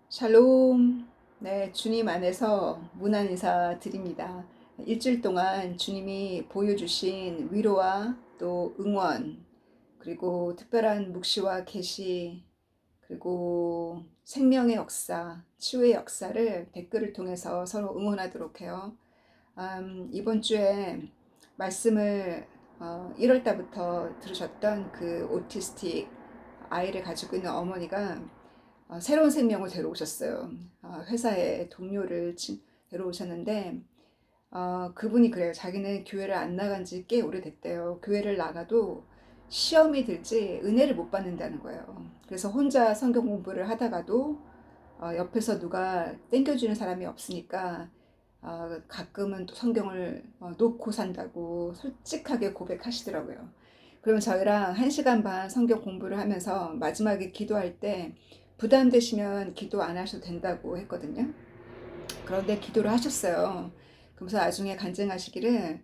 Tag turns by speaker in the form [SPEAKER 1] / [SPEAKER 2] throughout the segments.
[SPEAKER 1] 샬롬. 네, 주님 안에서 문안 인사 드립니다. 일주일 동안 주님이 보여주신 위로와 또 응원, 그리고 특별한 묵시와 계시, 그리고 생명의 역사, 치유의 역사를 댓글을 통해서 서로 응원하도록 해요. 이번 주에 말씀을 1월 달부터 들으셨던 그 오티스틱 아이를 가지고 있는 어머니가 새로운 생명을 데려오셨어요. 회사에 동료를 데려오셨는데 그분이 그래요. 자기는 교회를 안 나간 지 꽤 오래됐대요. 교회를 나가도 시험이 들지 은혜를 못 받는다는 거예요. 그래서 혼자 성경 공부를 하다가도 옆에서 누가 땡겨주는 사람이 없으니까 가끔은 또 성경을 놓고 산다고 솔직하게 고백하시더라고요. 그러면 저희랑 1시간 반 성경 공부를 하면서 마지막에 기도할 때 부담되시면 기도 안 하셔도 된다고 했거든요. 그런데 기도를 하셨어요. 그러면서 나중에 간증하시기를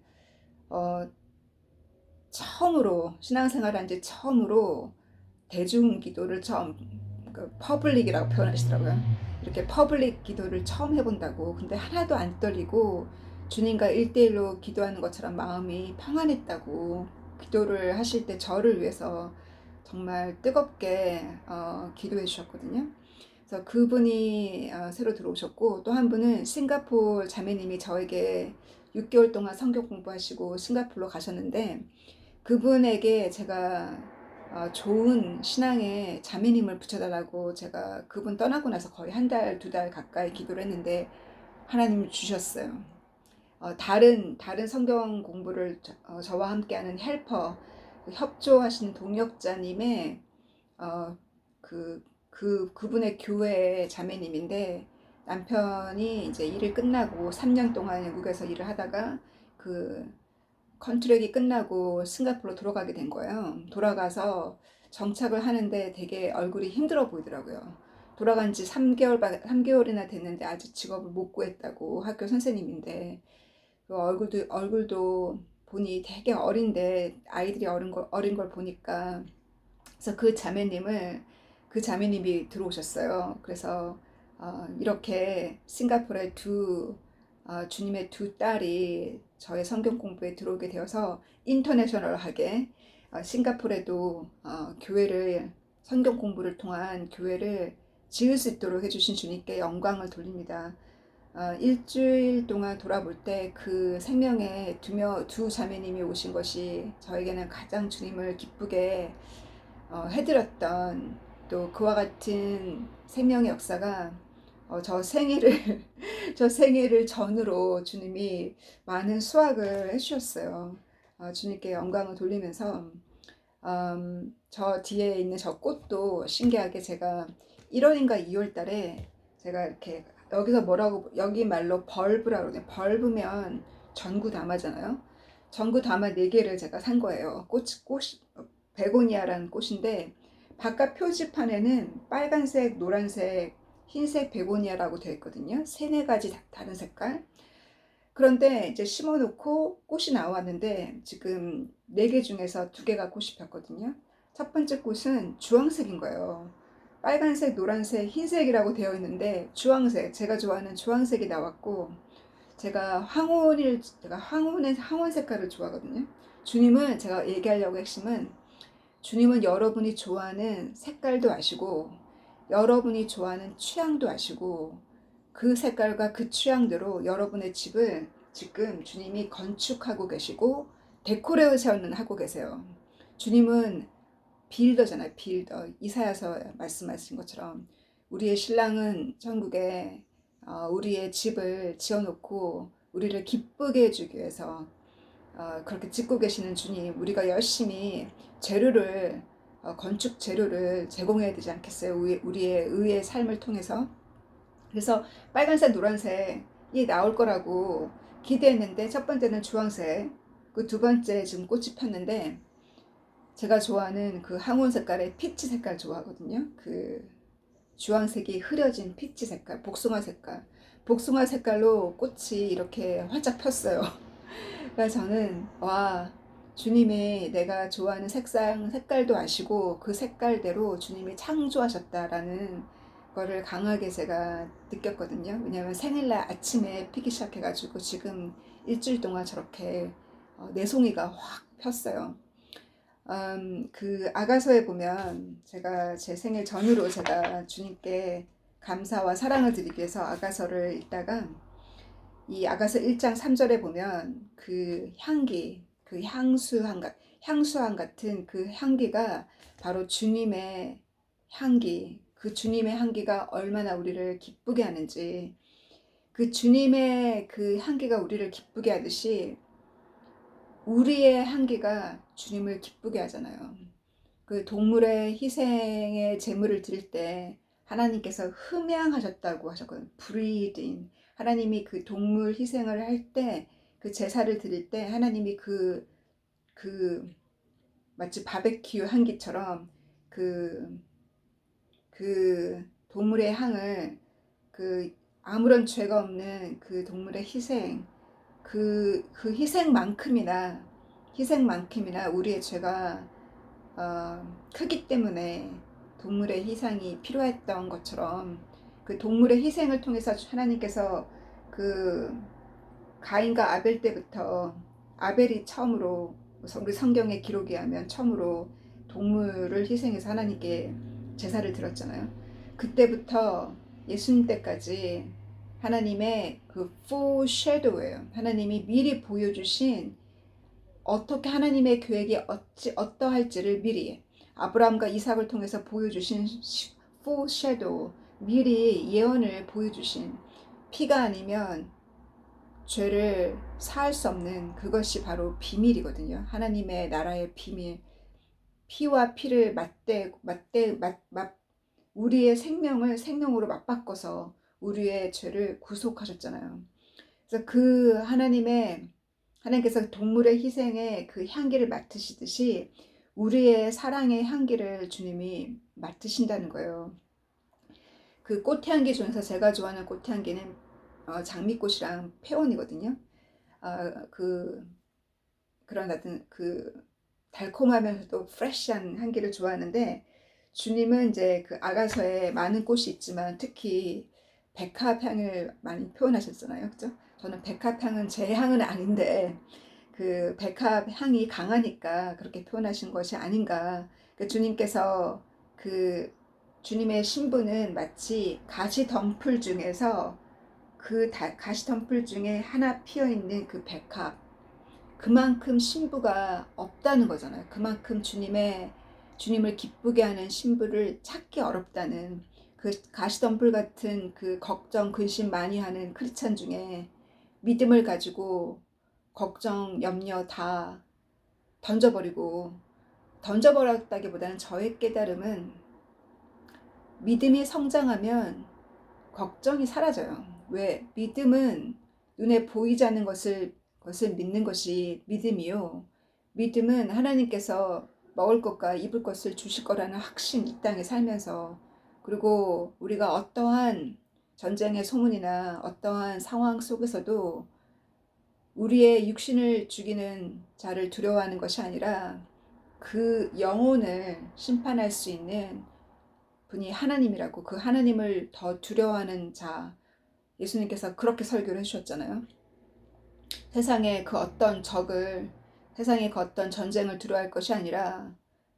[SPEAKER 1] 어, 처음으로 신앙생활 한 지 처음으로 대중 기도를 처음 그 퍼블릭이라고 표현하시더라고요. 이렇게 퍼블릭 기도를 처음 해본다고. 근데 하나도 안 떨리고 주님과 1대1로 기도하는 것처럼 마음이 평안했다고. 기도를 하실 때 저를 위해서 정말 뜨겁게 기도해 주셨거든요. 그래서 그분이 새로 들어오셨고, 또 한 분은 싱가포르 자매님이 저에게 6개월 동안 성경 공부하시고 싱가포르로 가셨는데, 그분에게 제가 좋은 신앙의 자매님을 붙여달라고 제가 그분 떠나고 나서 거의 한 달, 2달 가까이 기도를 했는데 하나님이 주셨어요. 다른 성경 공부를 저와 함께하는 헬퍼, 협조하시는 동역자님의 어, 그분의 교회의 자매님인데, 남편이 이제 일을 끝나고 3년 동안 영국에서 일을 하다가 그 컨트랙이 끝나고 싱가포르로 돌아가게 된 거예요. 돌아가서 정착을 하는데 되게 얼굴이 힘들어 보이더라고요. 돌아간 지 3개월이나 됐는데 아직 직업을 못 구했다고. 학교 선생님인데 그 얼굴도 보니 되게 어린데 아이들이 어린 걸 보니까. 그래서 그 자매님이 들어오셨어요. 그래서 이렇게 싱가포르의 주님의 두 딸이 저의 성경 공부에 들어오게 되어서 인터내셔널하게 싱가포르에도 교회를, 성경 공부를 통한 교회를 지을 수 있도록 해주신 주님께 영광을 돌립니다. 일주일 동안 돌아볼 때 그 생명의 두 자매님이 오신 것이 저에게는 가장 주님을 기쁘게 해드렸던, 또 그와 같은 생명의 역사가 저 생일을 저 생일을 전후로 주님이 많은 수확을 해주셨어요. 주님께 영광을 돌리면서 저 뒤에 있는 저 꽃도 신기하게 제가 1월인가 2월 달에 제가 이렇게, 여기서 뭐라고, 여기 말로 벌브라고 그러네요. 벌브면 전구담아잖아요. 전구담아 4개를 제가 산 거예요. 베고니아라는 꽃인데 바깥 표지판에는 빨간색, 노란색, 흰색 베고니아라고 되어 있거든요. 3-4가지 다른 색깔. 그런데 이제 심어놓고 꽃이 나왔는데 지금 4개 중에서 2개가 꽃이 폈거든요. 첫 번째 꽃은 주황색인 거예요. 빨간색, 노란색, 흰색이라고 되어 있는데 주황색, 제가 좋아하는 주황색이 나왔고, 제가 황혼 색깔을 좋아하거든요. 주님은, 제가 얘기하려고 핵심은, 주님은 여러분이 좋아하는 색깔도 아시고 여러분이 좋아하는 취향도 아시고, 그 색깔과 그 취향대로 여러분의 집을 지금 주님이 건축하고 계시고 데코레이션은 하고 계세요. 주님은 빌더잖아요. 빌더. 이사야서 말씀하신 것처럼 우리의 신랑은 천국에 우리의 집을 지어놓고 우리를 기쁘게 해주기 위해서 그렇게 짓고 계시는 주님, 우리가 열심히 재료를, 건축 재료를 제공해야 되지 않겠어요? 우리의 의의 삶을 통해서. 그래서 빨간색, 노란색이 나올 거라고 기대했는데, 첫 번째는 주황색, 그 두 번째 지금 꽃이 폈는데, 제가 좋아하는 그 항온 색깔의 피치 색깔 좋아하거든요. 그 주황색이 흐려진 피치 색깔, 복숭아 색깔로 꽃이 이렇게 활짝 폈어요. 그래서 저는, 와, 주님이 내가 좋아하는 색깔도 아시고 그 색깔대로 주님이 창조하셨다라는 거를 강하게 제가 느꼈거든요. 왜냐하면 생일날 아침에 피기 시작해가지고 지금 일주일 동안 저렇게 내송이가 확 폈어요. 그 아가서에 보면 제가 제 생일 전후로 제가 주님께 감사와 사랑을 드리기 위해서 아가서를 읽다가 이 아가서 1장 3절에 보면 그 향기, 그 향수향 같은 그 향기가 바로 주님의 향기, 그 주님의 향기가 얼마나 우리를 기쁘게 하는지, 그 주님의 그 향기가 우리를 기쁘게 하듯이 우리의 향기가 주님을 기쁘게 하잖아요. 그 동물의 희생의 제물을 드릴 때 하나님께서 흠양하셨다고 하셨거든요. breathing. 하나님이 그 동물 희생을 할 때, 그 제사를 드릴 때 하나님이 그 마치 바베큐 향기처럼 그, 그 동물의 향을 그 아무런 죄가 없는 그 동물의 희생, 그 희생만큼이나 우리의 죄가 크기 때문에 동물의 희생이 필요했던 것처럼 그 동물의 희생을 통해서 하나님께서 그 가인과 아벨 때부터 아벨이 처음으로 우리 성경의 기록에 하면 처음으로 동물을 희생해서 하나님께 제사를 드렸잖아요. 그때부터 예수님 때까지 하나님의 그 full shadow예요. 하나님이 미리 보여주신 어떻게 하나님의 계획이 어떠할지를 미리 아브라함과 이삭을 통해서 보여주신 full shadow, 미리 예언을 보여주신, 피가 아니면 죄를 사할 수 없는 그것이 바로 비밀이거든요. 하나님의 나라의 비밀. 피와 피를 우리의 생명을 생명으로 맞바꿔서 우리의 죄를 구속하셨잖아요. 그래서 그 하나님께서 동물의 희생의 그 향기를 맡으시듯이 우리의 사랑의 향기를 주님이 맡으신다는 거예요. 그 꽃향기 중에서 제가 좋아하는 꽃향기는 장미꽃이랑 페원이거든요. 그런 어떤 그 달콤하면서도 프레시한 향기를 좋아하는데, 주님은 이제 그 아가서에 많은 꽃이 있지만 특히 백합향을 많이 표현하셨잖아요. 그죠? 저는 백합향은 제 향은 아닌데 그 백합향이 강하니까 그렇게 표현하신 것이 아닌가. 그 주님께서 그 주님의 신부는 마치 가시덤불 중에서 가시덤불 중에 하나 피어 있는 그 백합, 그만큼 신부가 없다는 거잖아요. 그만큼 주님을 기쁘게 하는 신부를 찾기 어렵다는, 그 가시덤불 같은 그 걱정 근심 많이 하는 크리스찬 중에 믿음을 가지고 걱정 염려 다 던져버렸다기보다는 저의 깨달음은 믿음이 성장하면 걱정이 사라져요. 왜? 믿음은 눈에 보이지 않는 것을 믿는 것이 믿음이요. 믿음은 하나님께서 먹을 것과 입을 것을 주실 거라는 확신, 이 땅에 살면서, 그리고 우리가 어떠한 전쟁의 소문이나 어떠한 상황 속에서도 우리의 육신을 죽이는 자를 두려워하는 것이 아니라 그 영혼을 심판할 수 있는 분이 하나님이라고, 그 하나님을 더 두려워하는 자, 예수님께서 그렇게 설교를 해주셨잖아요. 세상의 그 어떤 전쟁을 두려워할 것이 아니라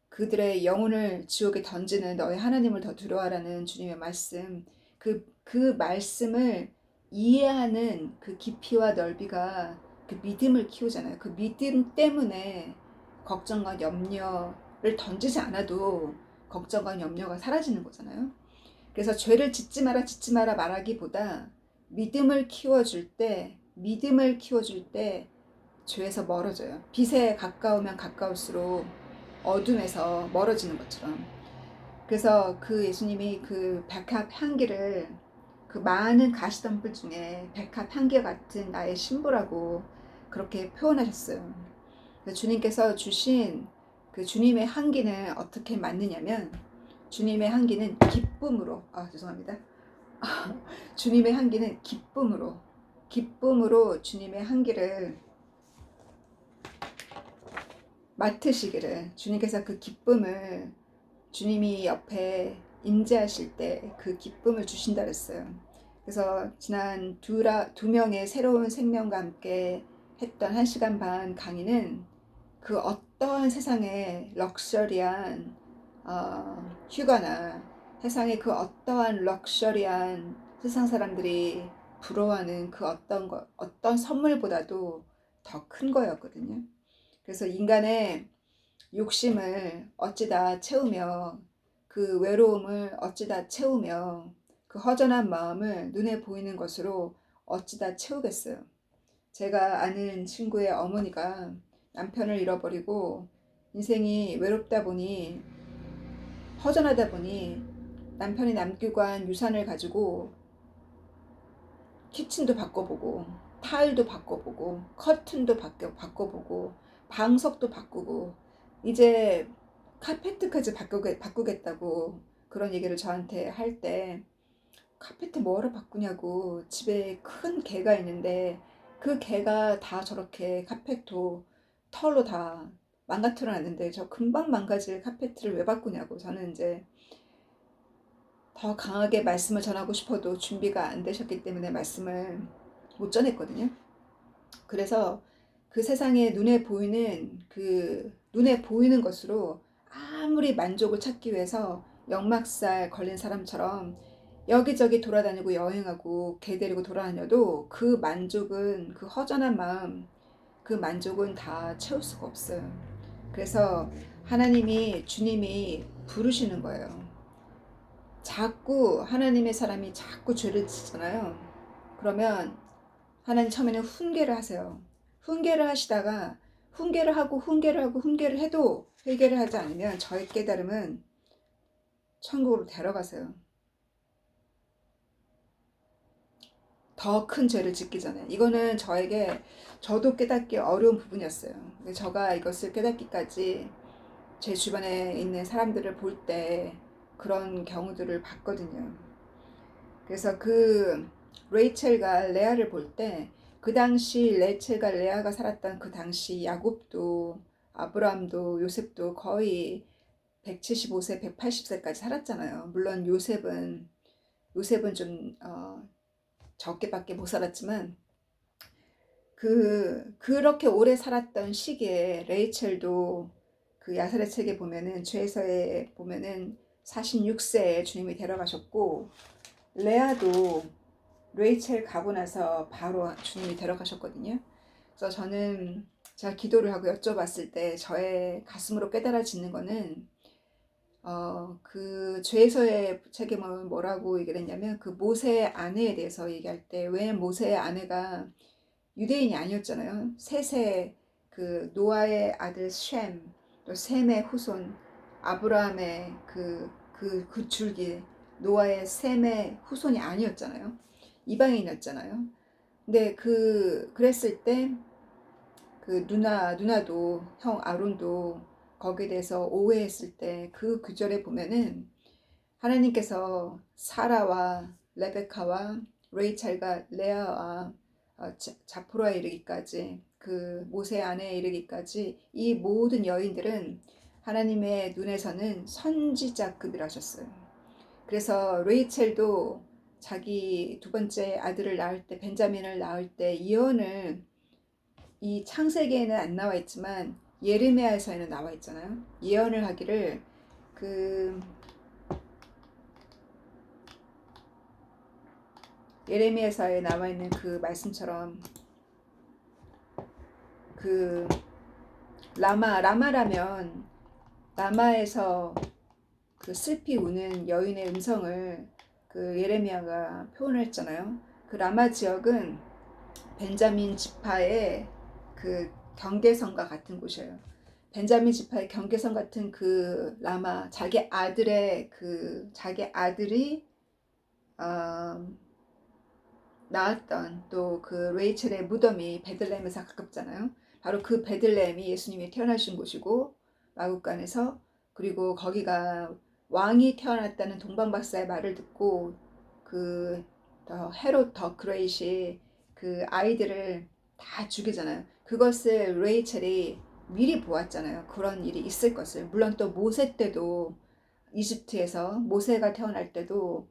[SPEAKER 1] 그들의 영혼을 지옥에 던지는 너의 하나님을 더 두려워하라는 주님의 말씀, 그 말씀을 이해하는 그 깊이와 넓이가 그 믿음을 키우잖아요. 그 믿음 때문에 걱정과 염려를 던지지 않아도 걱정과 염려가 사라지는 거잖아요. 그래서 죄를 짓지 마라 말하기보다 믿음을 키워줄 때 죄에서 멀어져요. 빛에 가까우면 가까울수록 어둠에서 멀어지는 것처럼. 그래서 그 예수님이 그 백합 향기를, 그 많은 가시덤불 중에 백합 향기 같은 나의 신부라고 그렇게 표현하셨어요. 주님께서 주신 그 주님의 향기는 어떻게 맞느냐면, 주님의 향기는 기쁨으로, 죄송합니다. 주님의 향기는 기쁨으로 주님의 향기를 맡으시기를, 주님께서 그 기쁨을 주님이 옆에 임재하실 때 그 기쁨을 주신다 그랬어요. 그래서 지난 두 명의 새로운 생명과 함께 했던 1시간 반 강의는 그 어떠한 세상의 럭셔리한 휴가나 세상의 그 어떠한 럭셔리한 세상 사람들이 부러워하는 그 어떤 선물보다도 더 큰 거였거든요. 그래서 인간의 욕심을 어찌다 채우며 그 외로움을 어찌다 채우며 그 허전한 마음을 눈에 보이는 것으로 어찌다 채우겠어요. 제가 아는 친구의 어머니가 남편을 잃어버리고 인생이 외롭다 보니 허전하다 보니 남편이 남기고 간 유산을 가지고 키친도 바꿔보고 타일도 바꿔보고 커튼도 바꿔보고 방석도 바꾸고 이제 카페트까지 바꾸겠다고 그런 얘기를 저한테 할 때 카페트 뭐하러 바꾸냐고 집에 큰 개가 있는데 그 개가 다 저렇게 카페트 털로 다 망가뜨려 놨는데 저 금방 망가질 카페트를 왜 바꾸냐고 저는 이제 더 강하게 말씀을 전하고 싶어도 준비가 안 되셨기 때문에 말씀을 못 전했거든요. 그래서 그 세상에 눈에 보이는 것으로 아무리 만족을 찾기 위해서 역막살 걸린 사람처럼 여기저기 돌아다니고 여행하고 개 데리고 돌아다녀도 그 허전한 마음, 그 만족은 다 채울 수가 없어요. 그래서 주님이 부르시는 거예요. 자꾸 하나님의 사람이 자꾸 죄를 짓잖아요. 그러면 하나님 처음에는 훈계를 하세요. 훈계를 하시다가 훈계를 해도 회개를 하지 않으면 저의 깨달음은 천국으로 데려가세요. 더 큰 죄를 짓기 전에. 이거는 저도 깨닫기 어려운 부분이었어요. 제가 이것을 깨닫기까지 제 주변에 있는 사람들을 볼 때 그런 경우들을 봤거든요. 그래서 그 레이첼과 레아를 볼 때 그 당시 레이첼과 레아가 살았던 그 당시 야곱도 아브라함도 요셉도 거의 175세, 180세까지 살았잖아요. 물론 요셉은 좀 적게밖에 못 살았지만 그렇게 오래 살았던 시기에 레이첼도 그 야사렛 책에 보면은 죄서에 보면은 46세에 주님이 데려가셨고 레아도 레이첼 가고 나서 바로 주님이 데려가셨거든요. 그래서 저는 제가 기도를 하고 여쭤봤을 때 저의 가슴으로 깨달아지는 거는 그 죄서의 책에 뭐라고 얘기를 했냐면 그 모세의 아내에 대해서 얘기할 때 왜 모세의 아내가 유대인이 아니었잖아요. 셋의 그 노아의 아들 셈, 또 셈의 후손 아브라함의 그 줄기 노아의 셈의 후손이 아니었잖아요. 이방인이었잖아요. 근데 그랬을 때 그 누나도 형 아론도 거기에 대해서 오해했을 때 그 구절에 보면은 하나님께서 사라와 레베카와 레이첼과 레아와 자포라에 이르기까지 그 모세 아내에 이르기까지 이 모든 여인들은 하나님의 눈에서는 선지자급이라 하셨어요. 그래서 레이첼도 자기 두 번째 아들을 낳을 때 벤자민을 낳을 때 예언을 이 창세기에는 안 나와 있지만 예레미야에서는 나와 있잖아요. 예언을 하기를 그 예레미야서에 나와 있는 그 말씀처럼 그 라마라면 라마에서 그 슬피 우는 여인의 음성을 그 예레미야가 표현을 했잖아요. 그 라마 지역은 벤자민 지파의 그 경계선과 같은 곳이에요. 벤자민 지파의 경계선 같은 그 라마 자기 아들이 낳았던 또 그 레이첼의 무덤이 베들레헴에서 가깝잖아요. 바로 그 베들레헴이 예수님이 태어나신 곳이고 마국간에서 그리고 거기가 왕이 태어났다는 동방박사의 말을 듣고 그 헤롯 더 그레이시 그 아이들을 다 죽이잖아요. 그것을 레이첼이 미리 보았잖아요. 그런 일이 있을 것을. 물론 또 모세 때도 이집트에서 모세가 태어날 때도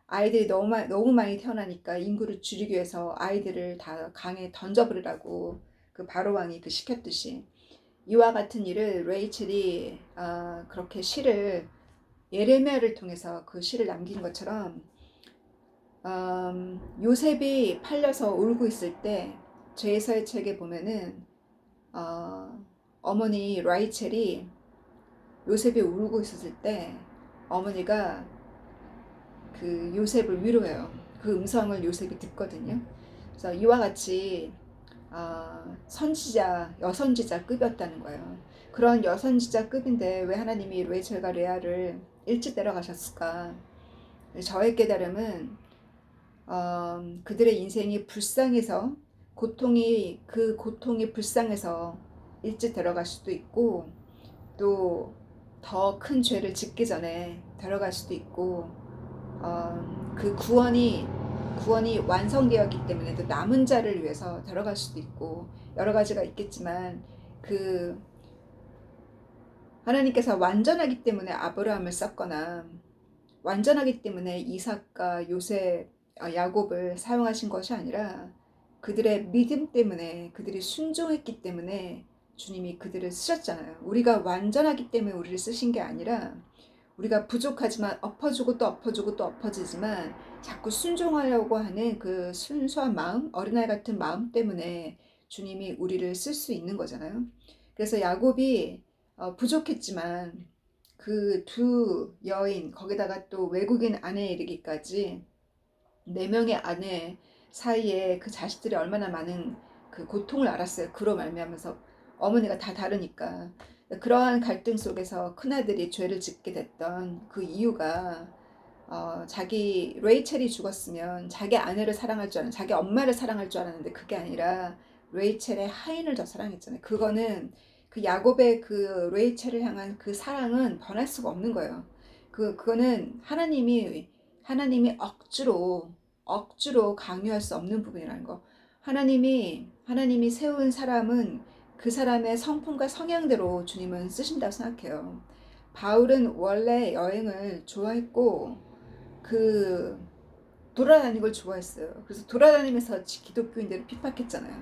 [SPEAKER 1] 아이들이 너무 많이 태어나니까 인구를 줄이기 위해서 아이들을 다 강에 던져버리라고 그 바로 왕이 그 시켰듯이 이와 같은 일을 레이첼이 그렇게 시를 예레미야를 통해서 그 시를 남긴 것처럼 요셉이 팔려서 울고 있을 때 죄에서의 책에 보면은 어머니 라이첼이 요셉이 울고 있었을 때 어머니가 그 요셉을 위로해요. 그 음성을 요셉이 듣거든요. 그래서 이와 같이 선지자, 여선지자급이었다는 거예요. 그런 여선지자급인데 왜 하나님이 레이첼과 레아를 일찍 데려가셨을까? 저의 깨달음은 그들의 인생이 불쌍해서 그 고통이 불쌍해서 일찍 데려갈 수도 있고 또 더 큰 죄를 짓기 전에 데려갈 수도 있고 그 구원이 완성되었기 때문에 또 남은 자를 위해서 데려갈 수도 있고 여러 가지가 있겠지만 그 하나님께서 완전하기 때문에 아브라함을 썼거나 완전하기 때문에 이삭과 요셉, 야곱을 사용하신 것이 아니라 그들의 믿음 때문에 그들이 순종했기 때문에 주님이 그들을 쓰셨잖아요. 우리가 완전하기 때문에 우리를 쓰신 게 아니라 우리가 부족하지만 엎어주고 또 엎어주고 또 엎어지지만 자꾸 순종하려고 하는 그 순수한 마음, 어린아이 같은 마음 때문에 주님이 우리를 쓸 수 있는 거잖아요. 그래서 야곱이 부족했지만 그 두 여인 거기다가 또 외국인 아내에 이르기까지 네 명의 아내 사이에 그 자식들이 얼마나 많은 그 고통을 알았어요. 그로 말미암아서 어머니가 다 다르니까 그러한 갈등 속에서 큰아들이 죄를 짓게 됐던 그 이유가 자기 레이첼이 죽었으면 자기 아내를 사랑할 줄 자기 엄마를 사랑할 줄 알았는데 그게 아니라 레이첼의 하인을 더 사랑했잖아요. 그거는 그 야곱의 그 레이첼을 향한 그 사랑은 변할 수가 없는 거예요. 그거는 하나님이 억지로 강요할 수 없는 부분이라는 거. 하나님이 세운 사람은 그 사람의 성품과 성향대로 주님은 쓰신다고 생각해요. 바울은 원래 여행을 좋아했고 그 돌아다니는 걸 좋아했어요. 그래서 돌아다니면서 기독교인들을 핍박했잖아요.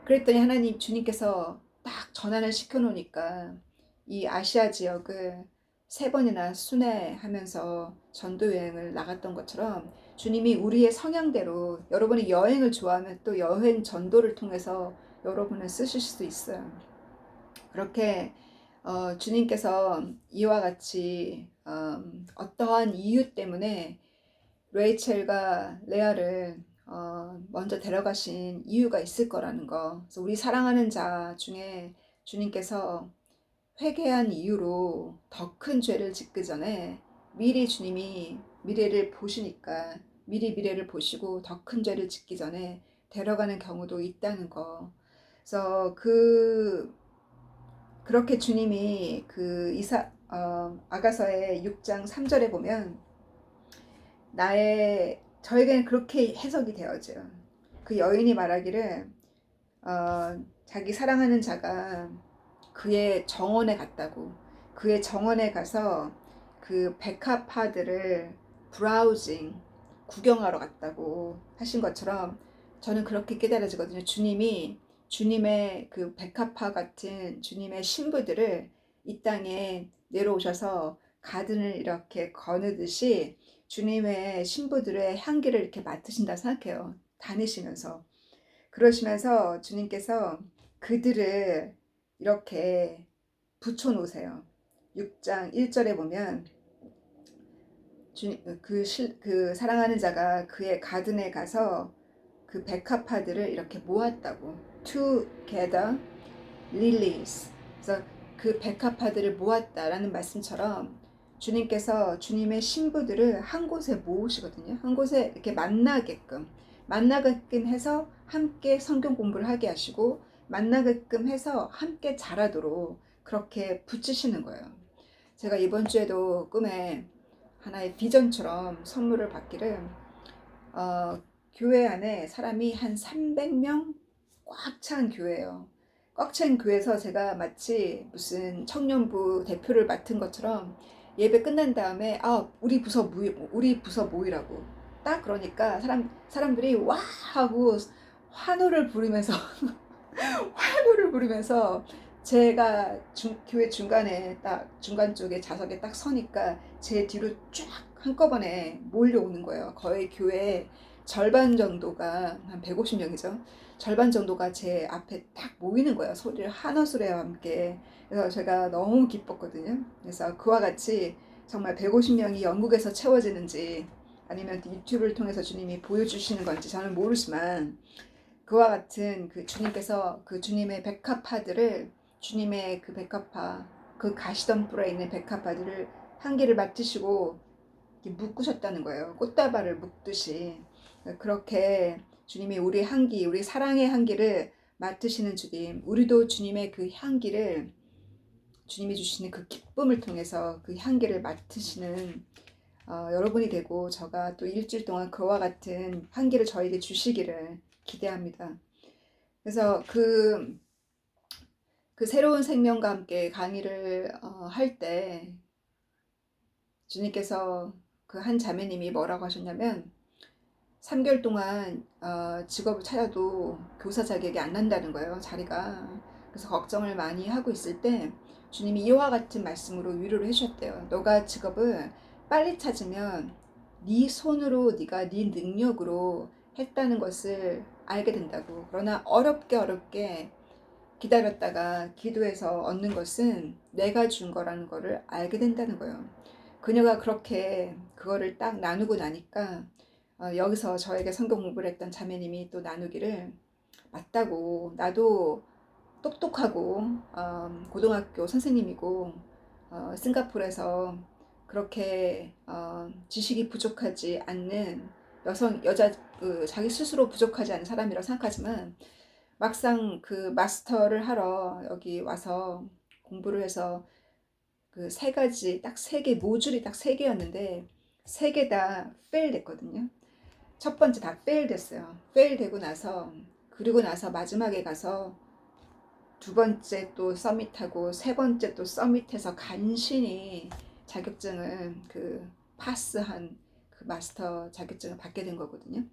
[SPEAKER 1] 그랬더니 주님께서 딱 전환을 시켜놓으니까 이 아시아 지역을 3번이나 순회하면서 전도 여행을 나갔던 것처럼 주님이 우리의 성향대로 여러분이 여행을 좋아하면 또 여행 전도를 통해서 여러분을 쓰실 수도 있어요. 그렇게 주님께서 이와 같이 어떠한 이유 때문에 레이첼과 레아를 먼저 데려가신 이유가 있을 거라는 거. 그래서 우리 사랑하는 자 중에 주님께서 회개한 이유로 더 큰 죄를 짓기 전에 미리 주님이 미래를 보시고 더 큰 죄를 짓기 전에 데려가는 경우도 있다는 거. 그래서 그렇게 주님이 아가서의 6장 3절에 보면 저에게는 그렇게 해석이 되어져요. 그 여인이 말하기를 자기 사랑하는 자가 그의 정원에 갔다고. 그의 정원에 가서 그 백합화들을 브라우징 구경하러 갔다고 하신 것처럼 저는 그렇게 깨달아지거든요. 주님의 그 백합화 같은 주님의 신부들을 이 땅에 내려오셔서 가든을 이렇게 거느듯이 주님의 신부들의 향기를 이렇게 맡으신다 생각해요. 다니시면서. 그러시면서 주님께서 그들을 이렇게 붙여놓으세요. 6장 1절에 보면 그 사랑하는 자가 그의 가든에 가서 그 백합화들을 이렇게 모았다고. To gather lilies. 그래서 그 백합화들을 모았다라는 말씀처럼 주님께서 주님의 신부들을 한 곳에 모으시거든요. 한 곳에 이렇게 만나게끔 해서 함께 성경 공부를 하게 하시고 만나게끔 해서 함께 자라도록 그렇게 붙이시는 거예요. 제가 이번 주에도 꿈에 하나의 비전처럼 선물을 받기를 교회 안에 사람이 한 300명 꽉 찬 교회예요. 꽉 찬 교회에서 제가 마치 무슨 청년부 대표를 맡은 것처럼 예배 끝난 다음에 우리 부서 모이라고 딱 그러니까 사람들이 와 하고 환호를 부르면서 환호를 부르면서 제가 교회 중간에 딱 중간 쪽에 좌석에 딱 서니까 제 뒤로 쫙 한꺼번에 몰려오는 거예요. 거의 교회 절반 정도가 한 150명이죠. 절반 정도가 제 앞에 딱 모이는 거예요. 소리를 한어 소리와 함께. 그래서 제가 너무 기뻤거든요. 그래서 그와 같이 정말 150명이 영국에서 채워지는지 아니면 유튜브를 통해서 주님이 보여주시는 건지 저는 모르지만 그와 같은 그 주님께서 그 주님의 백합화들을 주님의 그 백합화 그 가시덤불에 있는 백합화들을 향기를 맡으시고 묶으셨다는 거예요. 꽃다발을 묶듯이 그렇게 주님이 우리 향기 우리 사랑의 향기를 맡으시는 주님 우리도 주님의 그 향기를 주님이 주시는 그 기쁨을 통해서 그 향기를 맡으시는 여러분이 되고 저가 또 일주일 동안 그와 같은 향기를 저에게 주시기를 기대합니다. 그래서 그 새로운 생명과 함께 강의를 할 때 주님께서 그 한 자매님이 뭐라고 하셨냐면 3개월 동안 직업을 찾아도 교사 자격이 안 난다는 거예요. 자리가. 그래서 걱정을 많이 하고 있을 때 주님이 이와 같은 말씀으로 위로를 해주셨대요. 너가 직업을 빨리 찾으면 네 손으로 네가 네 능력으로 했다는 것을 알게 된다고. 그러나 어렵게 기다렸다가 기도해서 얻는 것은 내가 준 거라는 거를 알게 된다는 거예요. 그녀가 그렇게 그거를 딱 나누고 나니까 여기서 저에게 성경 공부를 했던 자매님이 또 나누기를 맞다고 나도 똑똑하고 고등학교 선생님이고 싱가포르에서 그렇게 지식이 부족하지 않는 여자 자기 스스로 부족하지 않은 사람이라고 생각하지만 막상 그 마스터를 하러 여기 와서 공부를 해서 그 세 가지 딱 세 개 모듈이 딱 세 개였는데 세 개 다 페일 됐거든요. 첫 번째 다 페일 됐어요. 페일 되고 나서 그리고 나서 마지막에 가서 두 번째 또 서밋하고 세 번째 또 서밋해서 간신히 자격증을 그 파스한 그 마스터 자격증을 받게 된 거거든요.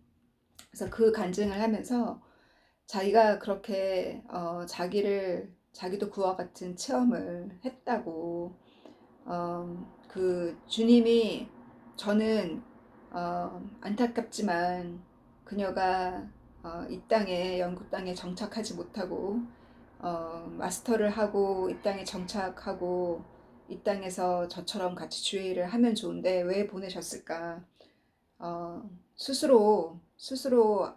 [SPEAKER 1] 그래서 그 간증을 하면서 자기가 그렇게 자기도 그와 같은 체험을 했다고 그 주님이 저는 안타깝지만 그녀가 이 땅에 영국 땅에 정착하지 못하고 마스터를 하고 이 땅에 정착하고 이 땅에서 저처럼 같이 주의를 하면 좋은데 왜 보내셨을까? 스스로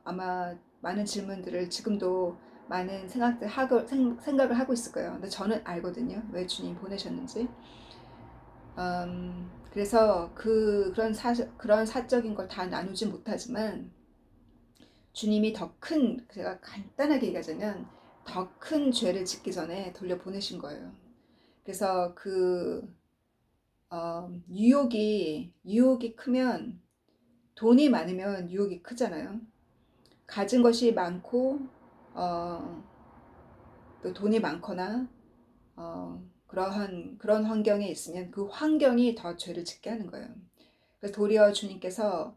[SPEAKER 1] 아마 많은 질문들을 지금도 많은 생각을 하고 있을 거예요. 근데 저는 알거든요. 왜 주님 보내셨는지. 그래서 그런 사적인 걸 다 나누지 못하지만 주님이 제가 간단하게 얘기하자면 더 큰 죄를 짓기 전에 돌려보내신 거예요. 그래서 유혹이 크면 돈이 많으면 유혹이 크잖아요. 가진 것이 많고 또 돈이 많거나 그런 환경에 있으면 그 환경이 더 죄를 짓게 하는 거예요. 그래서 도리어 주님께서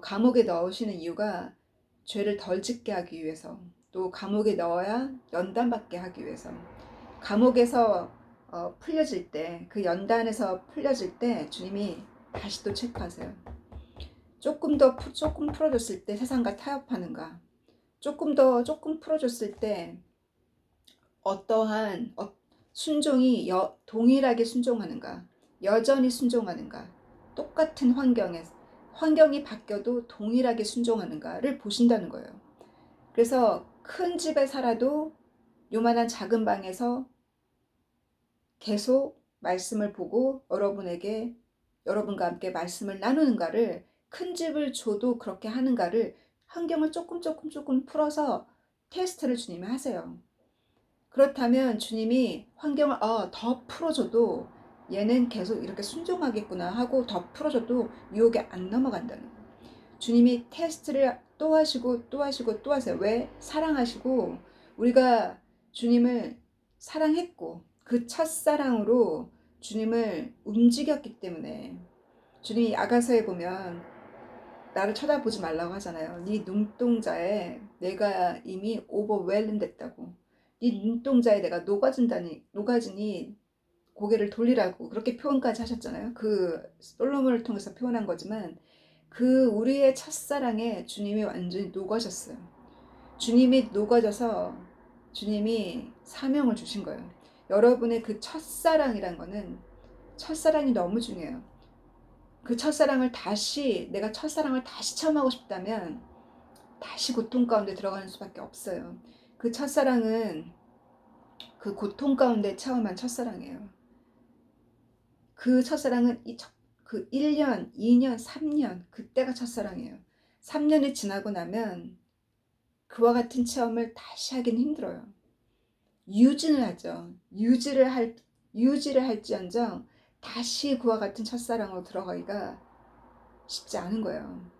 [SPEAKER 1] 감옥에 넣으시는 이유가 죄를 덜 짓게 하기 위해서 또 감옥에 넣어야 연단받게 하기 위해서 감옥에서 풀려질 때 그 연단에서 풀려질 때 주님이 다시 또 체크하세요. 조금 풀어줬을 때 세상과 타협하는가 조금 풀어줬을 때 어떠한 순종이 동일하게 순종하는가 여전히 순종하는가 똑같은 환경이 바뀌어도 동일하게 순종하는가를 보신다는 거예요. 그래서 큰 집에 살아도 요만한 작은 방에서 계속 말씀을 보고 여러분과 함께 말씀을 나누는가를 큰 집을 줘도 그렇게 하는가를 환경을 조금 풀어서 테스트를 주님이 하세요. 그렇다면 주님이 환경을 더 풀어줘도 얘는 계속 이렇게 순종하겠구나 하고 더 풀어줘도 유혹에 안 넘어간다는 거예요. 주님이 테스트를 또 하시고 또 하세요. 왜? 사랑하시고 우리가 주님을 사랑했고 그 첫사랑으로 주님을 움직였기 때문에. 주님이 야가서에 보면 나를 쳐다보지 말라고 하잖아요. 네 눈동자에 내가 이미 오버웰름 됐다고. 네 눈동자에 내가 녹아지니 고개를 돌리라고 그렇게 표현까지 하셨잖아요. 그 솔로몬을 통해서 표현한 거지만 그 우리의 첫사랑에 주님이 완전히 녹아졌어요. 주님이 녹아져서 주님이 사명을 주신 거예요. 여러분의 그 첫사랑이란 거는 첫사랑이 너무 중요해요. 그 첫사랑을 내가 첫사랑을 다시 처음 하고 싶다면 다시 고통 가운데 들어가는 수밖에 없어요. 그 첫사랑은 그 고통 가운데 체험한 첫사랑이에요. 그 첫사랑은 그 1년, 2년, 3년 그때가 첫사랑이에요. 3년이 지나고 나면 그와 같은 체험을 다시 하긴 힘들어요. 유지는 하죠. 유지를 할지언정 다시 그와 같은 첫사랑으로 들어가기가 쉽지 않은 거예요.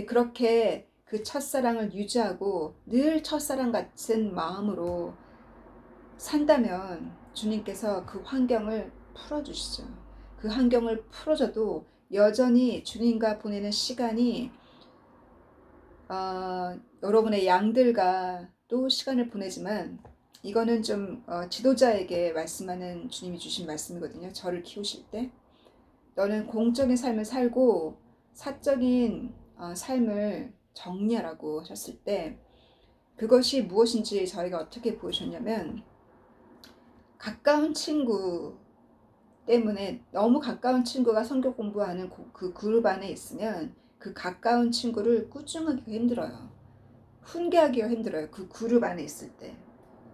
[SPEAKER 1] 그렇게 그 첫사랑을 유지하고 늘 첫사랑 같은 마음으로 산다면 주님께서 그 환경을 풀어주시죠. 그 환경을 풀어줘도 여전히 주님과 보내는 시간이 여러분의 양들과 또 시간을 보내지만 이거는 좀 지도자에게 말씀하는 주님이 주신 말씀이거든요. 저를 키우실 때 너는 공적인 삶을 살고 사적인 삶을 정리하라고 하셨을 때 그것이 무엇인지 저희가 어떻게 보여줬냐면 가까운 친구 때문에 너무 가까운 친구가 성경 공부하는 그 그룹 안에 있으면 그 가까운 친구를 꾸중하기가 힘들어요. 훈계하기가 힘들어요. 그 그룹 안에 있을 때.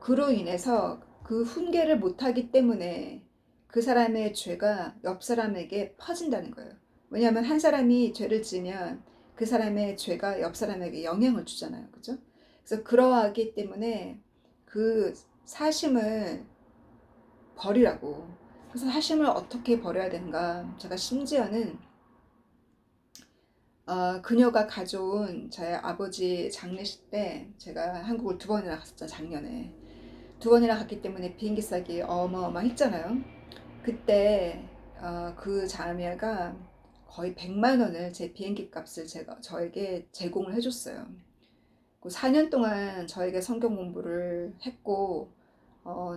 [SPEAKER 1] 그로 인해서 그 훈계를 못하기 때문에 그 사람의 죄가 옆 사람에게 퍼진다는 거예요. 왜냐하면 한 사람이 죄를 지으면 그 사람의 죄가 옆 사람에게 영향을 주잖아요. 그죠? 그래서 그러하기 때문에 그 사심을 버리라고. 그래서 사심을 어떻게 버려야 되는가. 제가 심지어는 그녀가 가져온 저희 아버지 장례식 때 제가 한국을 2번이나 갔었죠. 작년에 2번이나 갔기 때문에 비행기 싸기 어마어마했잖아요. 그때 그 자매가 거의 100만 원을 제 비행기 값을 저에게 제공을 해줬어요. 그 4년 동안 저에게 성경 공부를 했고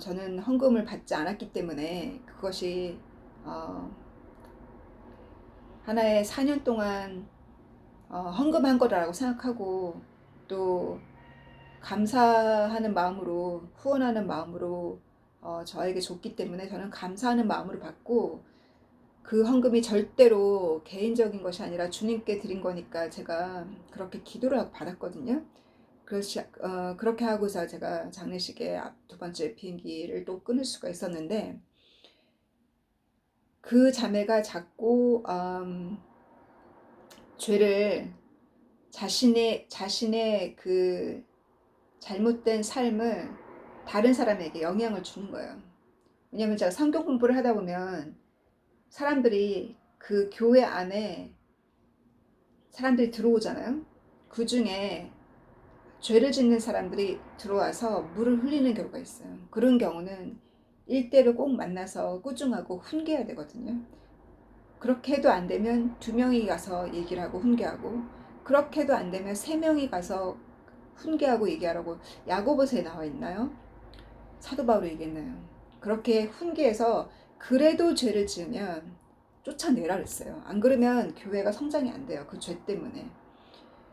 [SPEAKER 1] 저는 헌금을 받지 않았기 때문에 그것이 하나의 4년 동안 헌금한 거라고 생각하고 또 감사하는 마음으로 후원하는 마음으로 저에게 줬기 때문에 저는 감사하는 마음으로 받고 그 헌금이 절대로 개인적인 것이 아니라 주님께 드린 거니까 제가 그렇게 기도를 하고 받았거든요. 그렇게 하고서 제가 장례식에 2번째 비행기를 또 끊을 수가 있었는데 그 자매가 자꾸 죄를 자신의 그 잘못된 삶을 다른 사람에게 영향을 주는 거예요. 왜냐면 제가 성경 공부를 하다 보면 사람들이 그 교회 안에 사람들이 들어오잖아요. 그 중에 죄를 짓는 사람들이 들어와서 물을 흘리는 경우가 있어요. 그런 경우는 일대를 꼭 만나서 꾸중하고 훈계해야 되거든요. 그렇게 해도 안 되면 2명이 가서 얘기를 하고 훈계하고 그렇게 해도 안 되면 3명이 가서 훈계하고 얘기하라고 야고보서에 나와 있나요? 사도 바울이 얘기했나요? 그렇게 훈계해서 그래도 죄를 지으면 쫓아내라 그랬어요. 안 그러면 교회가 성장이 안 돼요. 그 죄 때문에.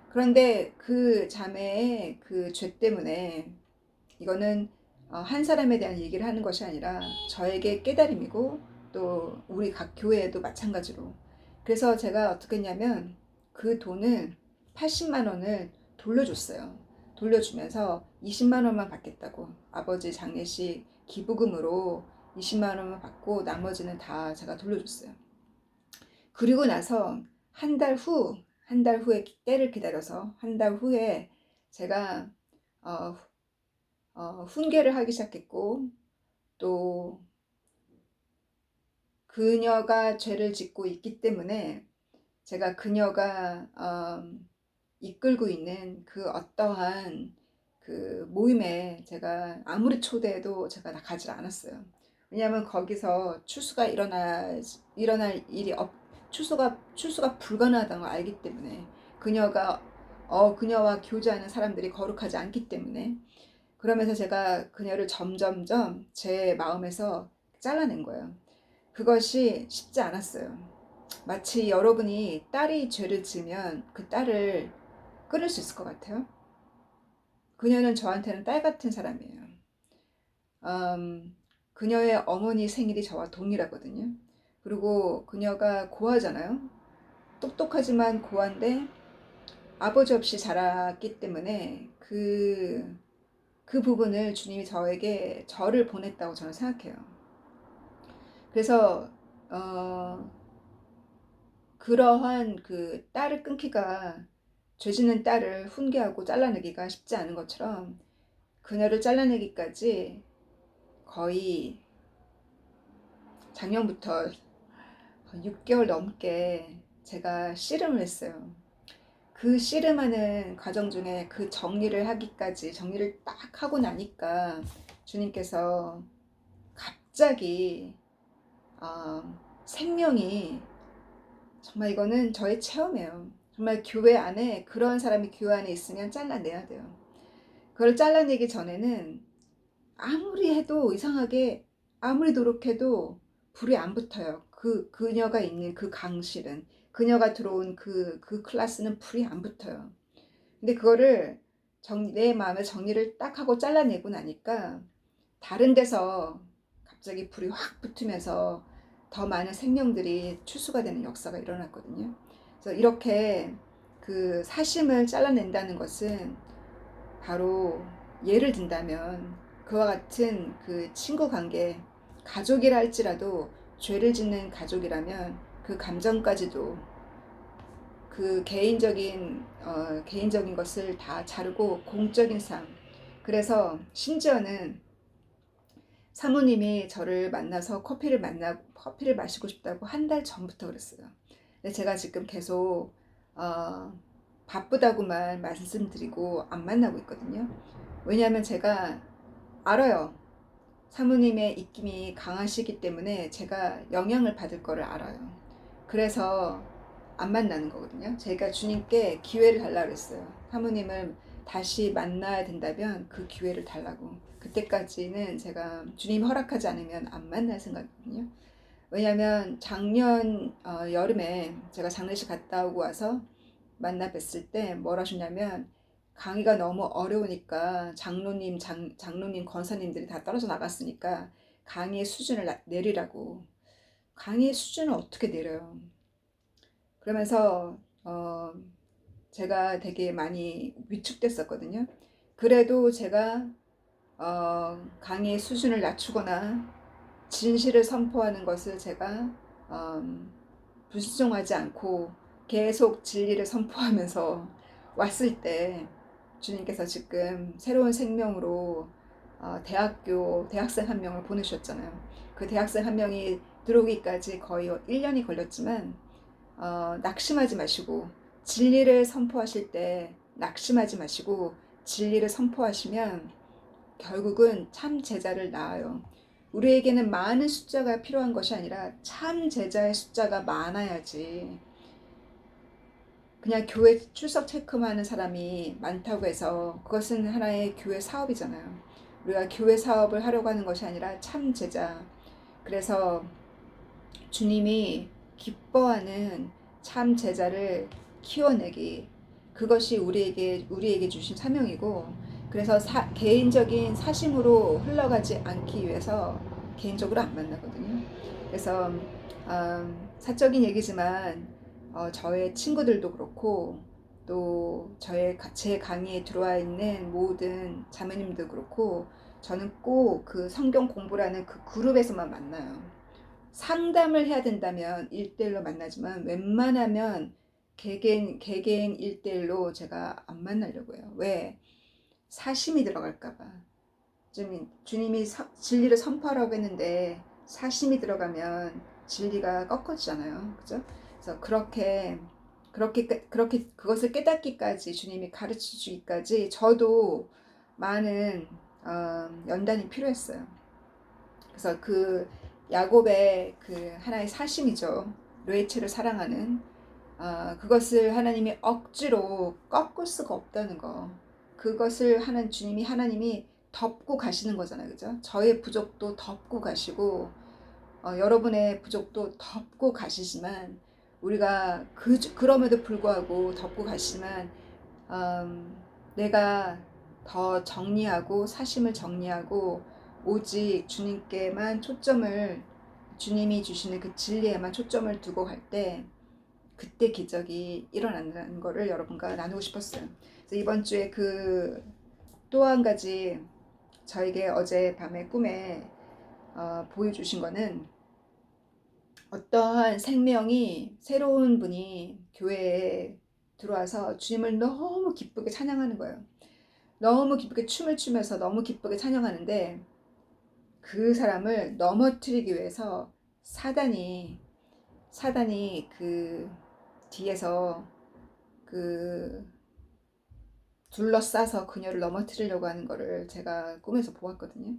[SPEAKER 1] 그런데 그 자매의 그 죄 때문에 이거는 한 사람에 대한 얘기를 하는 것이 아니라 저에게 깨달음이고 또 우리 각 교회에도 마찬가지로. 그래서 제가 어떻게 했냐면 그 돈을 80만 원을 돌려줬어요. 돌려주면서 20만 원만 받겠다고. 아버지 장례식 기부금으로 20만 원만 받고 나머지는 다 제가 돌려줬어요. 그리고 나서 한 달 후에 때를 기다려서 한 달 후에 제가 훈계를 하기 시작했고 또 그녀가 죄를 짓고 있기 때문에 제가 그녀가 이끌고 있는 그 어떠한 그 모임에 제가 아무리 초대해도 제가 가지 않았어요. 왜냐하면 거기서 일어날 일이 추수가 불가능하다는 걸 알기 때문에 그녀와 교제하는 사람들이 거룩하지 않기 때문에 그러면서 제가 그녀를 점점점 제 마음에서 잘라낸 거예요. 그것이 쉽지 않았어요. 마치 여러분이 딸이 죄를 지으면 그 딸을 끊을 수 있을 것 같아요. 그녀는 저한테는 딸 같은 사람이에요. 그녀의 어머니 생일이 저와 동일하거든요. 그리고 그녀가 고아잖아요. 똑똑하지만 고아인데 아버지 없이 자랐기 때문에 그 부분을 주님이 저를 보냈다고 저는 생각해요. 그래서 그러한 그 딸을 끊기가 죄 짓는 딸을 훈계하고 잘라내기가 쉽지 않은 것처럼 그녀를 잘라내기까지 거의 작년부터 6개월 넘게 제가 씨름을 했어요. 그 씨름하는 과정 중에 그 정리를 딱 하고 나니까 주님께서 갑자기 생명이 정말 이거는 저의 체험이에요. 정말 교회 안에 그런 사람이 교회 안에 있으면 잘라내야 돼요. 그걸 잘라내기 전에는 아무리 해도 이상하게 아무리 노력해도 불이 안 붙어요. 그녀가 있는 그 강실은 그녀가 들어온 그 클래스는 불이 안 붙어요. 근데 그거를 내 마음에 정리를 딱 하고 잘라내고 나니까 다른 데서 갑자기 불이 확 붙으면서 더 많은 생명들이 추수가 되는 역사가 일어났거든요. 그래서 이렇게 그 사심을 잘라낸다는 것은 바로 예를 든다면 그와 같은 그 친구 관계, 가족이라 할지라도 죄를 짓는 가족이라면 그 감정까지도 그 개인적인 것을 다 자르고 공적인 삶. 그래서 심지어는 사모님이 저를 만나서 커피를 마시고 싶다고 한 달 전부터 그랬어요. 근데 제가 지금 계속 어, 바쁘다고만 말씀드리고 안 만나고 있거든요. 왜냐하면 제가 알아요. 사모님의 입김이 강하시기 때문에 제가 영향을 받을 거를 알아요. 그래서 안 만나는 거거든요. 제가 주님께 기회를 달라고 그랬어요. 사모님을 다시 만나야 된다면 그 기회를 달라고. 그때까지는 제가 주님 허락하지 않으면 안 만날 생각이거든요. 왜냐하면 작년 여름에 제가 장례식 갔다 오고 와서 만나 뵀을 때 뭐라 하셨냐면 강의가 너무 어려우니까 장로님, 권사님들이 다 떨어져 나갔으니까 강의의 수준을 내리라고. 강의의 수준을 어떻게 내려요? 그러면서 제가 되게 많이 위축됐었거든요. 그래도 제가 강의의 수준을 낮추거나 진실을 선포하는 것을 제가 불순종하지 않고 계속 진리를 선포하면서 왔을 때 주님께서 지금 새로운 생명으로 대학생 한 명을 보내셨잖아요. 그 대학생 한 명이 들어오기까지 거의 1년이 걸렸지만 낙심하지 마시고 진리를 선포하실 때 낙심하지 마시고 진리를 선포하시면 결국은 참 제자를 낳아요. 우리에게는 많은 숫자가 필요한 것이 아니라 참 제자의 숫자가 많아야지. 그냥 교회 출석 체크만 하는 사람이 많다고 해서 그것은 하나의 교회 사업이잖아요. 우리가 교회 사업을 하려고 하는 것이 아니라 참 제자. 그래서 주님이 기뻐하는 참 제자를 키워내기. 그것이 우리에게 주신 사명이고, 그래서 개인적인 사심으로 흘러가지 않기 위해서 개인적으로 안 만나거든요. 그래서 사적인 얘기지만 저의 친구들도 그렇고 또 제 강의에 들어와 있는 모든 자매님도 그렇고 저는 꼭 그 성경 공부라는 그 그룹에서만 만나요. 상담을 해야 된다면 1대1로 만나지만 웬만하면 개개인 1대1로 제가 안 만나려고 해요. 왜? 사심이 들어갈까 봐. 주님이 진리를 선포하라고 했는데 사심이 들어가면 진리가 꺾어지잖아요. 그죠? 그래서 그렇게 그것을 깨닫기까지 주님이 가르쳐 주기까지 저도 많은 연단이 필요했어요. 그래서 그 야곱의 그 하나의 사심이죠. 레이첼을 사랑하는 그것을 하나님이 억지로 꺾을 수가 없다는 거. 그것을 하는 주님이 하나님이 덮고 가시는 거잖아요. 그죠? 저의 부족도 덮고 가시고 여러분의 부족도 덮고 가시지만 우리가 그럼에도 불구하고 덮고 가시지만 내가 더 정리하고 사심을 정리하고 오직 주님께만 초점을 주님이 주시는 그 진리에만 초점을 두고 갈 때 그때 기적이 일어난다는 거를 여러분과 나누고 싶었어요. 그래서 이번 주에 그 또 한 가지 저에게 어제 밤에 꿈에 보여주신 거는 어떠한 생명이 새로운 분이 교회에 들어와서 주님을 너무 기쁘게 찬양하는 거예요. 너무 기쁘게 춤을 추면서 너무 기쁘게 찬양하는데 그 사람을 넘어뜨리기 위해서 사단이 그 뒤에서 그 둘러싸서 그녀를 넘어뜨리려고 하는 거를 제가 꿈에서 보았거든요.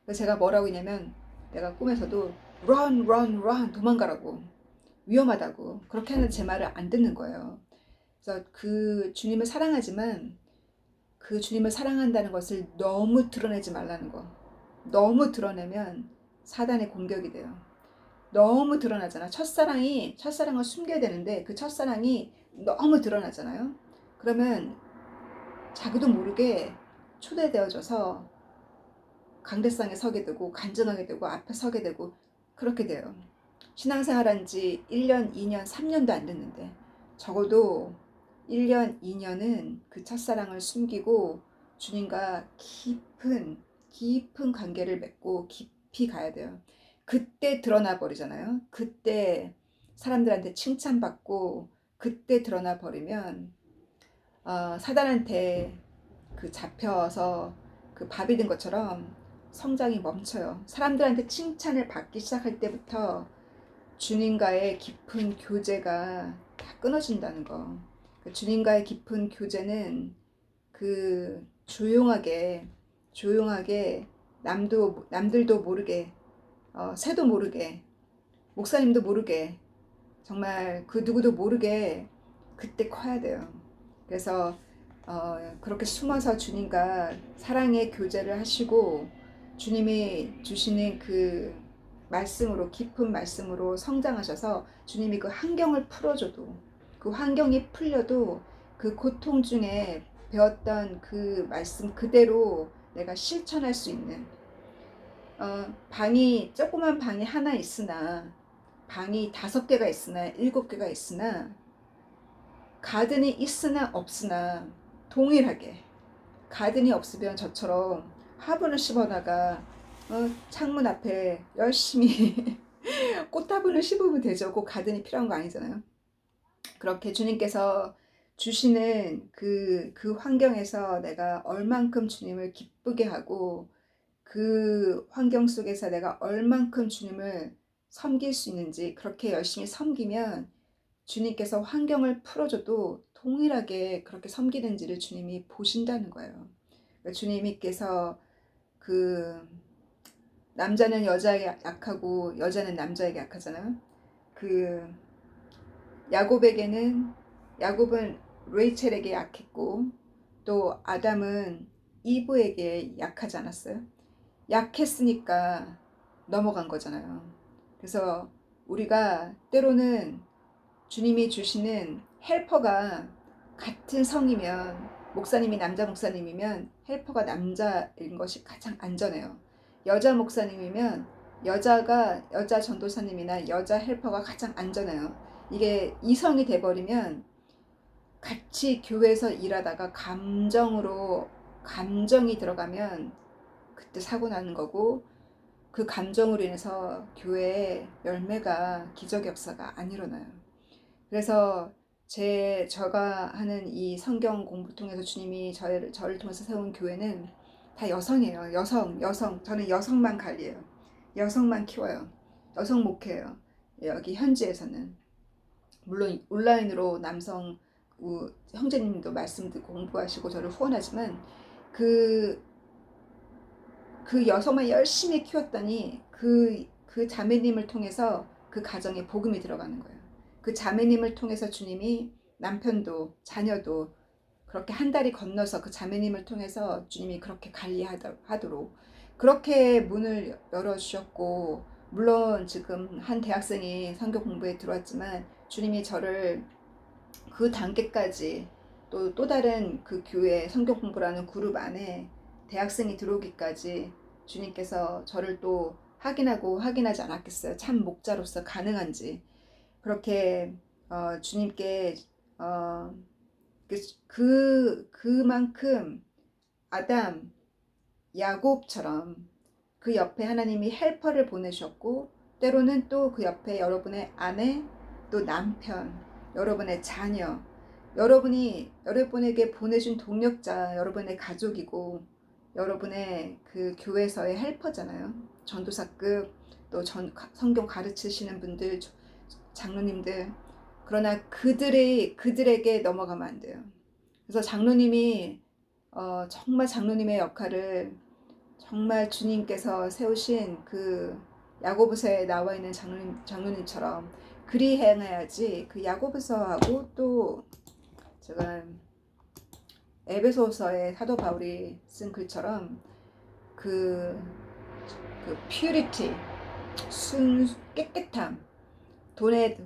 [SPEAKER 1] 그래서 제가 뭐라고 했냐면 내가 꿈에서도 run run run 도망가라고 위험하다고 그렇게 하는 제 말을 안 듣는 거예요. 그래서 그 주님을 사랑하지만 그 주님을 사랑한다는 것을 너무 드러내지 말라는 거. 너무 드러내면 사단의 공격이 돼요. 너무 드러나잖아. 첫사랑을 숨겨야 되는데 그 첫사랑이 너무 드러나잖아요. 그러면 자기도 모르게 초대되어져서 강대상에 서게 되고 간증하게 되고 앞에 서게 되고 그렇게 돼요. 신앙생활한 지 1년, 2년, 3년도 안 됐는데 적어도 1년, 2년은 그 첫사랑을 숨기고 주님과 깊은 관계를 맺고 깊이 가야 돼요. 그때 드러나 버리잖아요. 그때 사람들한테 칭찬받고 그때 드러나 버리면 사단한테 그 잡혀서 그 밥이 된 것처럼 성장이 멈춰요. 사람들한테 칭찬을 받기 시작할 때부터 주님과의 깊은 교제가 다 끊어진다는 거. 그 주님과의 깊은 교제는 그 조용하게 남들도 모르게 새도 모르게 목사님도 모르게 정말 그 누구도 모르게 그때 커야 돼요. 그래서 그렇게 숨어서 주님과 사랑의 교제를 하시고 주님이 주시는 그 말씀으로 깊은 말씀으로 성장하셔서 주님이 그 환경을 풀어줘도 그 환경이 풀려도 그 고통 중에 배웠던 그 말씀 그대로 내가 실천할 수 있는 조그만 방이 하나 있으나 방이 5개가 있으나 7개가 있으나 가든이 있으나 없으나 동일하게 가든이 없으면 저처럼 화분을 심어다가 창문 앞에 열심히 꽃화분을 심으면 되죠. 꼭 가든이 필요한 거 아니잖아요. 그렇게 주님께서 주시는 그 환경에서 내가 얼만큼 주님을 기쁘게 하고 그 환경 속에서 내가 얼만큼 주님을 섬길 수 있는지 그렇게 열심히 섬기면 주님께서 환경을 풀어줘도 동일하게 그렇게 섬기는지를 주님이 보신다는 거예요. 그러니까 주님께서 그 남자는 여자에게 약하고 여자는 남자에게 약하잖아요. 그 야곱은 레이첼에게 약했고 또 아담은 이브에게 약하지 않았어요. 약했으니까 넘어간 거잖아요. 그래서 우리가 때로는 주님이 주시는 헬퍼가 같은 성이면 목사님이 남자 목사님이면 헬퍼가 남자인 것이 가장 안전해요. 여자 목사님이면 여자 전도사님이나 여자 헬퍼가 가장 안전해요. 이게 이성이 돼버리면 같이 교회에서 일하다가 감정이 들어가면 그때 사고 나는 거고 그 감정으로 인해서 교회에 열매가 기적 역사가 안 일어나요. 그래서 제가 하는 이 성경 공부 통해서 주님이 저를 통해서 세운 교회는 다 여성이에요. 여성. 저는 여성만 관리해요. 여성만 키워요. 여성 목회예요. 여기 현지에서는. 물론 온라인으로 남성 형제님도 말씀 듣고 공부하시고 저를 후원하지만 그 그 여성만 열심히 키웠더니 그 자매님을 통해서 그 가정에 복음이 들어가는 거예요. 그 자매님을 통해서 주님이 남편도 자녀도 그렇게 한 달이 건너서 그 자매님을 통해서 주님이 그렇게 관리하도록 그렇게 문을 열어주셨고, 물론 지금 한 대학생이 선교 공부에 들어왔지만 주님이 저를 그 단계까지 또 다른 그 교회 성경 공부라는 그룹 안에 대학생이 들어오기까지 주님께서 저를 또 확인하고 확인하지 않았겠어요. 참 목자로서 가능한지. 그렇게 주님께 어, 그만큼 아담, 야곱처럼 그 옆에 하나님이 헬퍼를 보내셨고, 때로는 또 그 옆에 여러분의 아내, 또 남편, 여러분의 자녀, 여러분이 여러분에게 보내준 동력자, 여러분의 가족이고, 여러분의 그 교회에서의 헬퍼잖아요. 전도사급, 또 성경 가르치시는 분들, 장로님들. 그러나 그들에게 넘어가면 안 돼요. 그래서 장로님이 정말 장로님의 역할을 정말 주님께서 세우신 그 야고보서에 나와 있는 장로님처럼 그리 행해야지. 그 야고보서하고 또 제가 에베소서의 사도 바울이 쓴 글처럼 그, 그 purity, 깨끗함, 돈에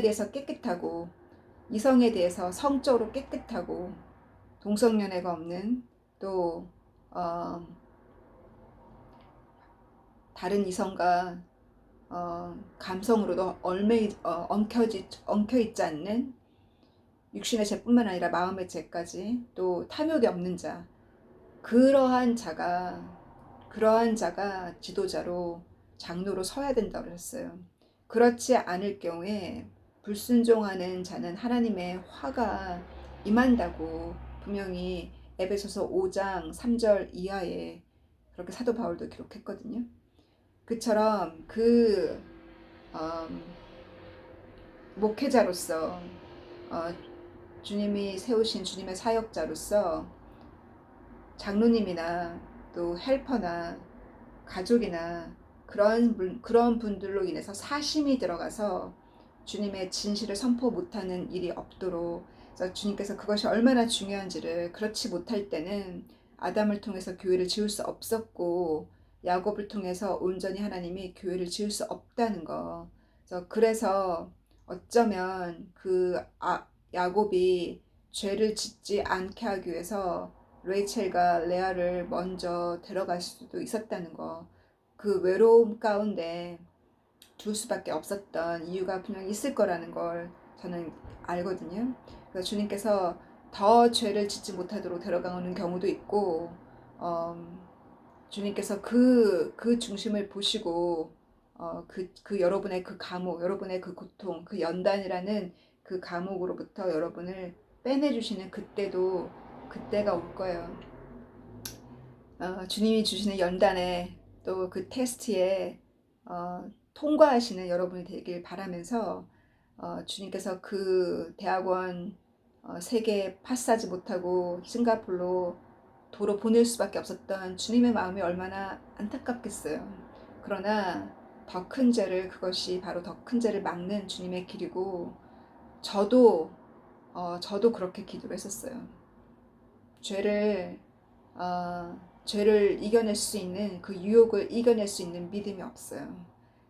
[SPEAKER 1] 대해서 깨끗하고, 이성에 대해서 성적으로 깨끗하고, 동성연애가 없는, 또 다른 이성과 감성으로도 엉켜있지 않는, 육신의 죄뿐만 아니라 마음의 죄까지, 또 탐욕이 없는 자, 그러한 자가 지도자로, 장로로 서야 된다고 그랬어요. 그렇지 않을 경우에 불순종하는 자는 하나님의 화가 임한다고 분명히 에베소서 5장 3절 이하에 그렇게 사도 바울도 기록했거든요. 그처럼 목회자로서 주님이 세우신 주님의 사역자로서 장로님이나 또 헬퍼나 가족이나 그런 분들로 인해서 사심이 들어가서 주님의 진실을 선포 못하는 일이 없도록, 그래서 주님께서 그것이 얼마나 중요한지를, 그렇지 못할 때는 아담을 통해서 교회를 지을 수 없었고 야곱을 통해서 온전히 하나님이 교회를 지을 수 없다는 거. 그래서 어쩌면 야곱이 죄를 짓지 않게 하기 위해서 레이첼과 레아를 먼저 데려갈 수도 있었다는 거. 그 외로움 가운데 둘 수밖에 없었던 이유가 분명히 있을 거라는 걸 저는 알거든요. 그래서 주님께서 더 죄를 짓지 못하도록 데려가는 경우도 있고, 주님께서 그 중심을 보시고 여러분의 그 감옥, 여러분의 그 고통, 그 연단이라는 그 감옥으로부터 여러분을 빼내주시는 그때가 올 거예요. 주님이 주시는 연단에, 또 그 테스트에 통과하시는 여러분이 되길 바라면서, 주님께서 그 대학원 3개 파스하지 못하고 싱가포르로 도로 보낼 수밖에 없었던 주님의 마음이 얼마나 안타깝겠어요. 그러나 그것이 바로 더 큰 죄를 막는 주님의 길이고, 저도 그렇게 기도를 했었어요. 죄를 이겨낼 수 있는, 그 유혹을 이겨낼 수 있는 믿음이 없어요.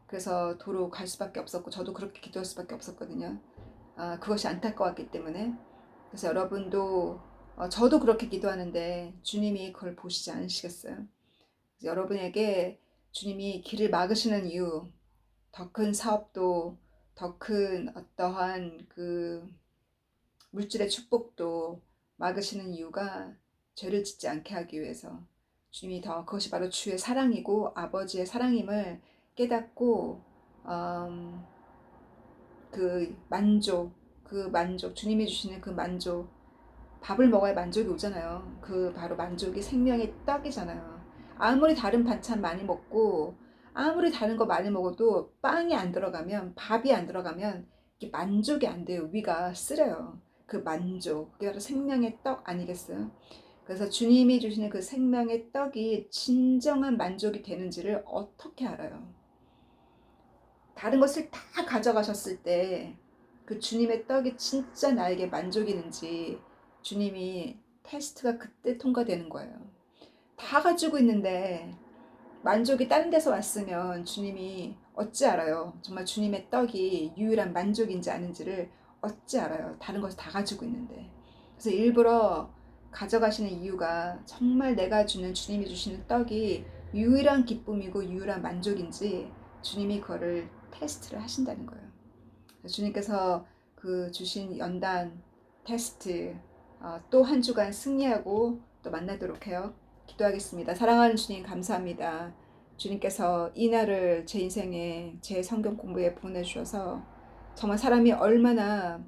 [SPEAKER 1] 그래서 도로 갈 수밖에 없었고, 저도 그렇게 기도할 수밖에 없었거든요. 그것이 안타까웠기 때문에. 그래서 여러분도, 저도 그렇게 기도하는데 주님이 그걸 보시지 않으시겠어요? 그래서 여러분에게 주님이 길을 막으시는 이유, 더 큰 사업도, 더 큰 어떠한 그 물질의 축복도 막으시는 이유가 죄를 짓지 않게 하기 위해서, 주님이 그것이 바로 주의 사랑이고 아버지의 사랑임을 깨닫고, 그 만족, 주님이 주시는 그 만족, 밥을 먹어야 만족이 오잖아요. 그 바로 만족이 생명의 떡이잖아요. 아무리 다른 반찬 많이 먹고 아무리 다른 거 많이 먹어도 빵이 안 들어가면, 밥이 안 들어가면 이게 만족이 안 돼요. 위가 쓰려요. 그 만족, 그게 바로 생명의 떡 아니겠어요? 그래서 주님이 주시는 그 생명의 떡이 진정한 만족이 되는지를 어떻게 알아요? 다른 것을 다 가져가셨을 때 그 주님의 떡이 진짜 나에게 만족이는지 주님이 테스트가 그때 통과되는 거예요. 다 가지고 있는데 만족이 다른 데서 왔으면 주님이 어찌 알아요? 정말 주님의 떡이 유일한 만족인지 아닌지를 어찌 알아요? 다른 것을 다 가지고 있는데. 그래서 일부러 가져가시는 이유가 정말 내가 주는 주님이 주시는 떡이 유일한 기쁨이고 유일한 만족인지 주님이 그거를 테스트를 하신다는 거예요. 주님께서 그 주신 연단 테스트 또 한 주간 승리하고 또 만나도록 해요. 기도하겠습니다. 사랑하는 주님 감사합니다. 주님께서 이 날을 제 인생에 제 성경 공부에 보내주셔서 정말 사람이 얼마나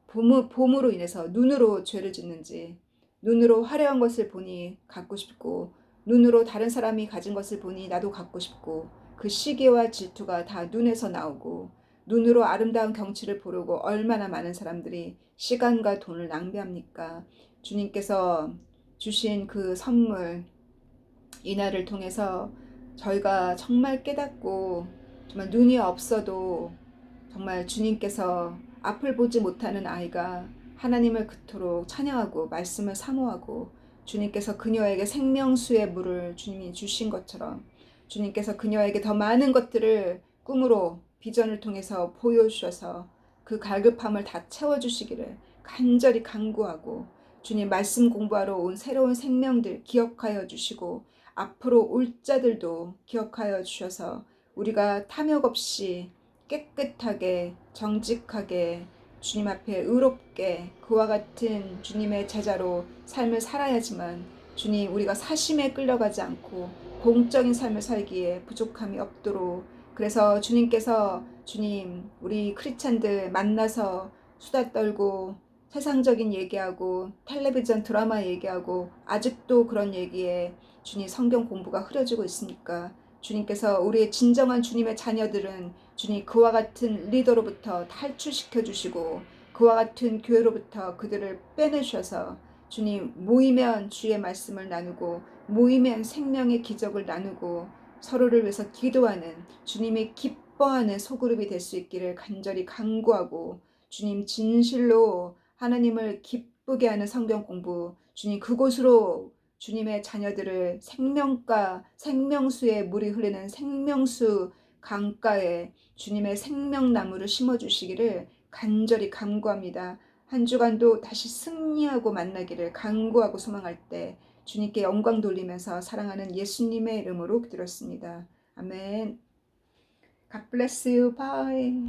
[SPEAKER 1] 봄으로 인해서 눈으로 죄를 짓는지, 눈으로 화려한 것을 보니 갖고 싶고, 눈으로 다른 사람이 가진 것을 보니 나도 갖고 싶고, 그 시기와 질투가 다 눈에서 나오고, 눈으로 아름다운 경치를 보려고 얼마나 많은 사람들이 시간과 돈을 낭비합니까? 주님께서 주신 그 선물, 이날을 통해서 저희가 정말 깨닫고, 정말 눈이 없어도 정말 주님께서 앞을 보지 못하는 아이가 하나님을 그토록 찬양하고 말씀을 사모하고 주님께서 그녀에게 생명수의 물을 주님이 주신 것처럼 주님께서 그녀에게 더 많은 것들을 꿈으로 비전을 통해서 보여주셔서 그 갈급함을 다 채워주시기를 간절히 간구하고 주님 말씀 공부하러 온 새로운 생명들 기억하여 주시고 앞으로 올 자들도 기억하여 주셔서 우리가 탐욕 없이 깨끗하게 정직하게 주님 앞에 의롭게 그와 같은 주님의 제자로 삶을 살아야지만 주님 우리가 사심에 끌려가지 않고 공적인 삶을 살기에 부족함이 없도록 그래서 주님께서 주님 우리 크리스찬들 만나서 수다 떨고 세상적인 얘기하고 텔레비전 드라마 얘기하고 아직도 그런 얘기에 주님 성경 공부가 흐려지고 있습니까? 주님께서 우리의 진정한 주님의 자녀들은 주님 그와 같은 리더로부터 탈출시켜 주시고 그와 같은 교회로부터 그들을 빼내셔서 주님 모이면 주의 말씀을 나누고 모이면 생명의 기적을 나누고 서로를 위해서 기도하는 주님이 기뻐하는 소그룹이 될 수 있기를 간절히 간구하고 주님 진실로 하나님을 기쁘게 하는 성경 공부 주님 그곳으로 주님의 자녀들을 생명가 생명수의 물이 흐르는 생명수 강가에 주님의 생명나무를 심어주시기를 간절히 간구합니다. 한 주간도 다시 승리하고 만나기를 간구하고 소망할 때 주님께 영광 돌리면서 사랑하는 예수님의 이름으로 기도했습니다. 아멘. God bless you. Bye.